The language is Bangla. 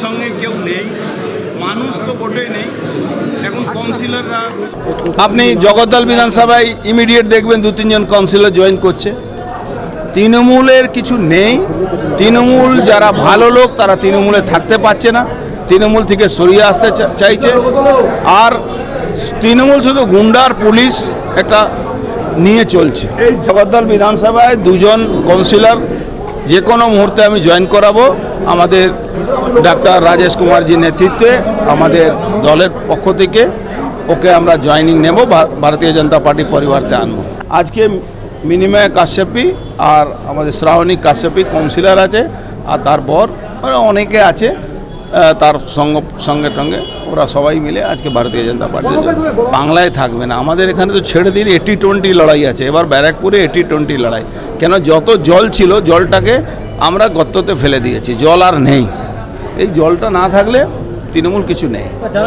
সঙ্গে কেউ নেই, মানুষ তো ভোটে নেই, এখন কাউন্সিলররা। আপনি জগদ্দল বিধানসভায় ইমিডিয়েট দেখবেন 2-3 জন কাউন্সিলর জয়েন করছে। তৃণমূলের কিছু নেই, তৃণমূল যারা ভালো লোক তারা তৃণমূলে থাকতে পারছে না, তৃণমূল থেকে সরিয়ে আসতে চাইছে। আর তৃণমূল শুধু গুন্ডার পুলিশ একটা নিয়ে চলছে। এই জগদ্দল বিধানসভায় 2 জন কাউন্সিলর যে কোনো মুহূর্তে আমি জয়েন করাবো। আমাদের ডাক্তার রাজেশ কুমারজির নেতৃত্বে আমাদের দলের পক্ষ থেকে ওকে আমরা জয়েনিং নেব, ভারতীয় জনতা পার্টি পরিবারতে আনবো। আজকে মিনিময় কাশ্যপী আর আমাদের শ্রাবণী কাশ্যপী কাউন্সিলর আছে, আর তারপর অনেকে আছে তার সঙ্গে ওরা সবাই মিলে আজকে ভারতীয় জনতা পার্টি বাংলায় থাকবে না। আমাদের এখানে তো ছেড়ে দিন 80-20 লড়াই আছে, এবার ব্যারাকপুরে 80-20 লড়াই। কেন, যত জল ছিল জলটাকে আমরা গর্ততে ফেলে দিয়েছি, জল আর নেই। এই জলটা না থাকলে তৃণমূল কিছু নেই।